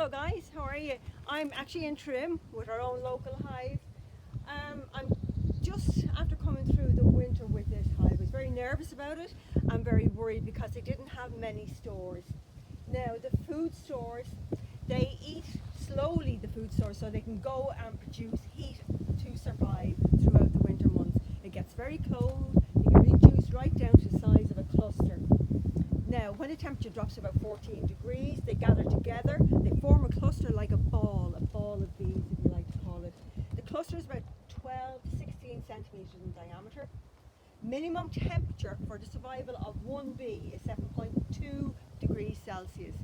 Hello guys, how are you? I'm actually in Trim with our own local hive. I'm just after coming through the winter with this hive. I was very nervous about it. I'm very worried because they didn't have many stores. Now the food stores, they eat slowly, the food stores, so they can go and produce heat to survive throughout the winter months. It gets very cold, they get reduced right down to the size of a cluster. Now, when the temperature drops to about 14 degrees, they gather together, they form a cluster like a ball of bees, if you like to call it. The cluster is about 12 to 16 centimetres in diameter. Minimum temperature for the survival of one bee is 7.2 degrees Celsius.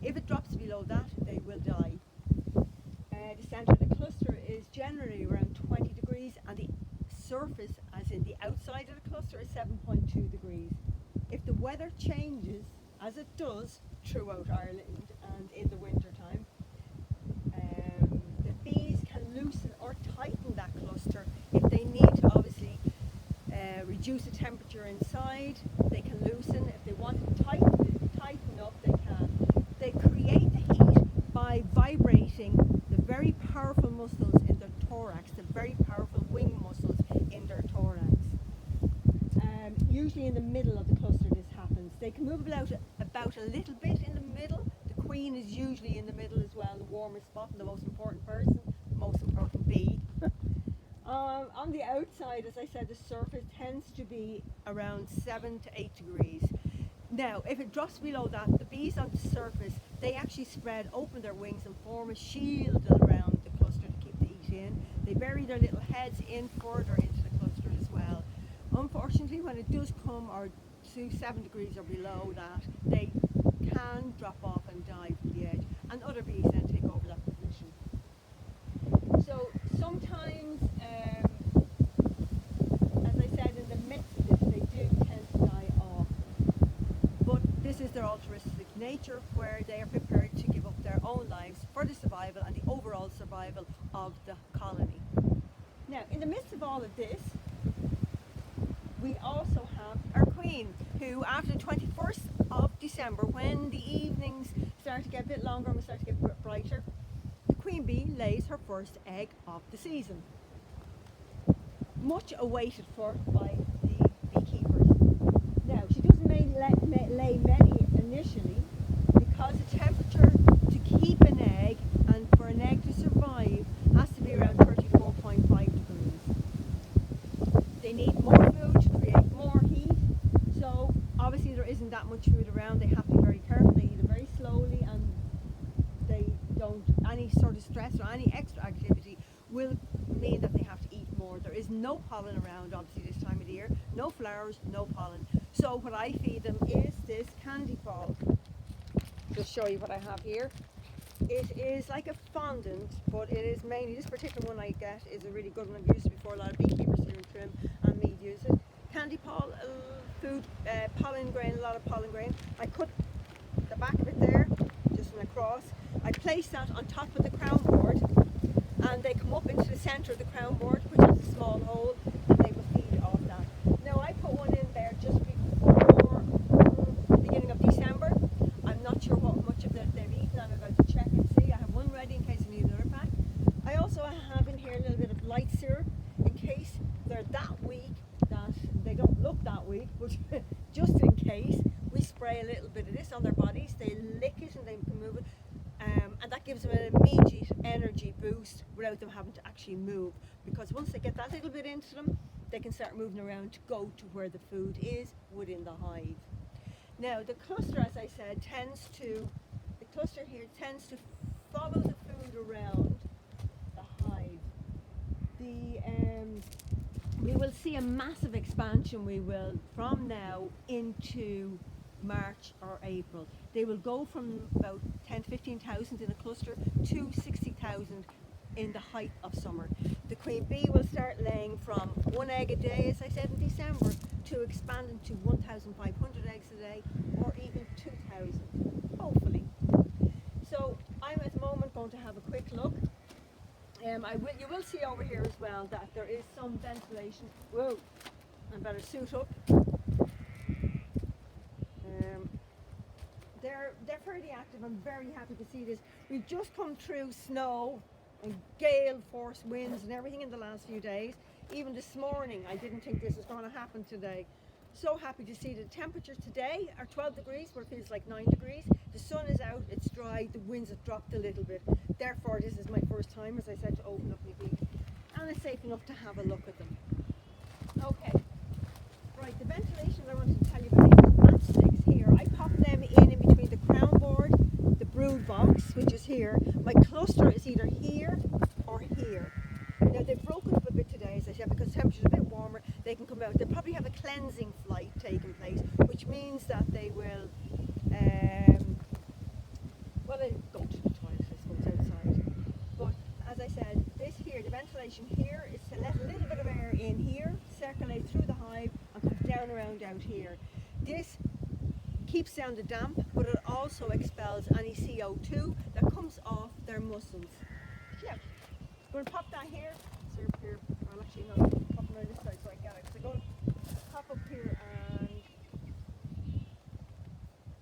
If it drops below that, they will die. The centre of the cluster is generally around 20 degrees, and the surface, as in the outside of the cluster, is 7.2 degrees. If the weather changes, as it does throughout Ireland and in the winter time, the bees can loosen or tighten that cluster if they need to obviously reduce the temperature inside. They can loosen. If they want to tighten up, they can. They create the heat by vibrating the very powerful muscles in their thorax, the very powerful wing muscles in their thorax. Usually in the middle of the cluster this happens. They can move about a little bit in the middle. The queen is usually in the middle as well, the warmest spot and the most important person, the most important bee. On the outside, as I said, the surface tends to be around 7 to 8 degrees. Now, if it drops below that, the bees on the surface, they actually spread open their wings and form a shield around the cluster to keep the heat in. They bury their little heads in further into the cluster as well. Unfortunately, when it does come or to 7 degrees or below that, they can drop off and die from the edge, and other bees then take over that position. So sometimes, as I said, in the midst of this, they do tend to die off. But this is their altruistic nature, where they are prepared to give up their own lives for the survival and the overall survival of the colony. Now, in the midst of all of this, we also have our queen, who after the 21st of December, when the evenings start to get a bit longer and we start to get a bit brighter, the queen bee lays her first egg of the season. Much awaited for by the beekeepers. Now, she doesn't lay many initially because the temperature to keep an egg and for an egg to survive has to be around 34.5 degrees. They need more food to create more heat, so obviously there isn't that much food around. They have to be very careful. They eat it very slowly, and they don't, any sort of stress or any extra activity will mean that they have to eat more. There is no pollen around obviously this time of the year, no flowers, no pollen. So what I feed them is this candy ball. Just show you what I have here. It is like a fondant, but it is mainly, this particular one I get is a really good one. I've used it before. A lot of beekeepers here in Trim and me use it. Candy food, pollen grain, a lot of pollen grain. I cut the back of it there, just an across. I place that on top of the crown board, and they come up into the centre of the crown board, which has a small hole, and they will feed off that. Now, I put one in there just before the beginning of December. I'm not sure what much of that they've eaten. I'm about to check and see. I have one ready in case I need another pack. I also have in here a little bit of light syrup in case they're that weak that they don't look that weak, but just in case, we spray a little bit of this on their bodies. They lick it and they can move it, and that gives them an immediate energy boost without them having to actually move, because once they get that little bit into them, they can start moving around to go to where the food is within the hive. Now, the cluster, as I said, the cluster here tends to follow the food around the hive. We will see a massive expansion, from now into March or April. They will go from about 10 to 15,000 in a cluster to 60,000 in the height of summer. The queen bee will start laying from one egg a day, as I said, in December, to expanding to 1,500 eggs a day, or even 2,000, hopefully. So I'm at the moment going to have a quick look. You will see over here as well that there is some ventilation. Whoa, I better suit up. There they're fairly active. I'm very happy to see this. We've just come through snow and gale force winds and everything in the last few days. Even this morning, I didn't think this was going to happen today. So happy to see the temperatures today are 12 degrees, where it feels like 9 degrees. The sun is out, it's dry, the winds have dropped a little bit. Therefore, this is my first time, as I said, to open up my bees. And it's safe enough to have a look at them. Okay, right, the ventilation I wanted to tell you about, these matchsticks here, I pop them in between the crown board, the brood box, which is here. My cluster is either here or here. Now they've broken up a bit today, as I said, because the temperature's a bit warmer, they can come out. They'll probably have a cleansing flight taking place, which means that they will, well, they go to the toilet, I suppose, outside. But as I said, this here, the ventilation here is to let a little bit of air in here, circulate through the hive, and come down around out here. This keeps down the damp, but it also expels any CO2 that comes off their muscles. Yeah. I'm going to pop that here. So here, I'll actually not pop them on this side so I get it. So I'm going to pop up here and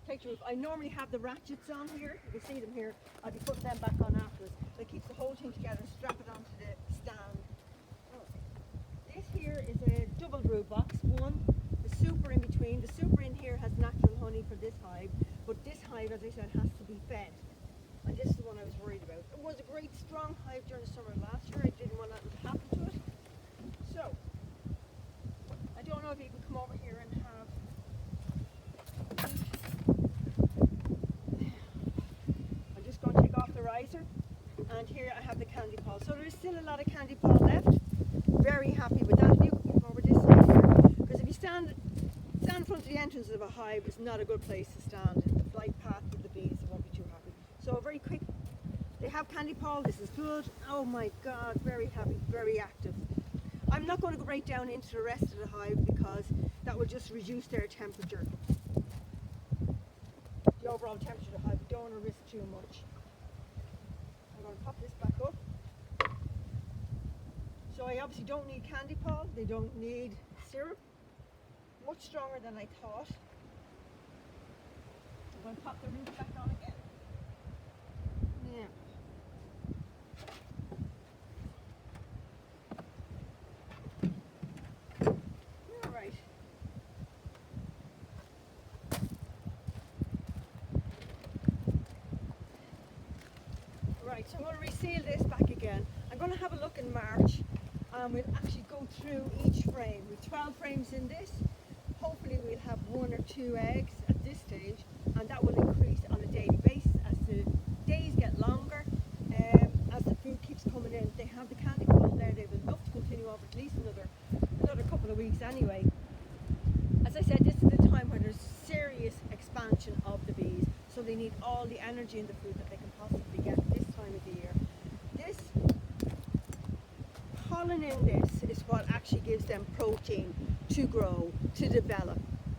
take the roof. I normally have the ratchets on here. You can see them here. I'll be putting them back on afterwards. So it keeps the whole thing together and strap it onto the stand. This here is a double brood box. One, the super in between. The super in here has natural honey for this hive, but this hive, as I said, has to be fed. And this is the one I was worried about. It was a great strong hive during the summer last year. I didn't want that to happen to it. So, I don't know if you can come over here and have... I'm just going to take off the riser. And here I have the candy paw. So there is still a lot of candy paw left. Very happy with that. You can come over this side here. Because if you stand in front of the entrance of a hive, it's not a good place to stand. The flight path with the bees won't be too happy. So very quick, they have candy paw, this is good. Oh my God, very happy, very active. I'm not going to go right down into the rest of the hive because that will just reduce their temperature. The overall temperature of the hive, don't want to risk too much. I'm going to pop this back up. So I obviously don't need candy paw, they don't need syrup. Much stronger than I thought. I'm going to pop the roof back on again. Yeah. All right. Right, so I'm going to reseal this back again. I'm going to have a look in March and we'll actually go through each frame. With 12 frames in this, hopefully we'll have 1 or 2 eggs at this stage, and that will increase on a daily basis as the days get longer, as the food keeps coming in. They have the candy paw there, they will love to continue on for at least another couple of weeks anyway. As I said, this is the time when there's serious expansion of the bees, so they need all the energy in the food that they can possibly get this time of the year. This pollen in this is what actually gives them protein to grow, to develop.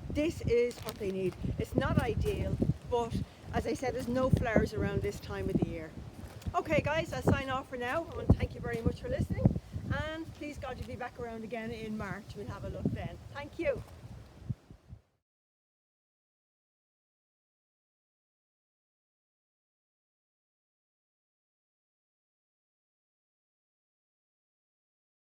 This is what they need. It's not ideal, but as I said, there's no flowers around this time of the year. Okay guys, I'll sign off for now. I want to thank you very much for listening, and please God you'll be back around again in March. We'll have a look then. Thank you.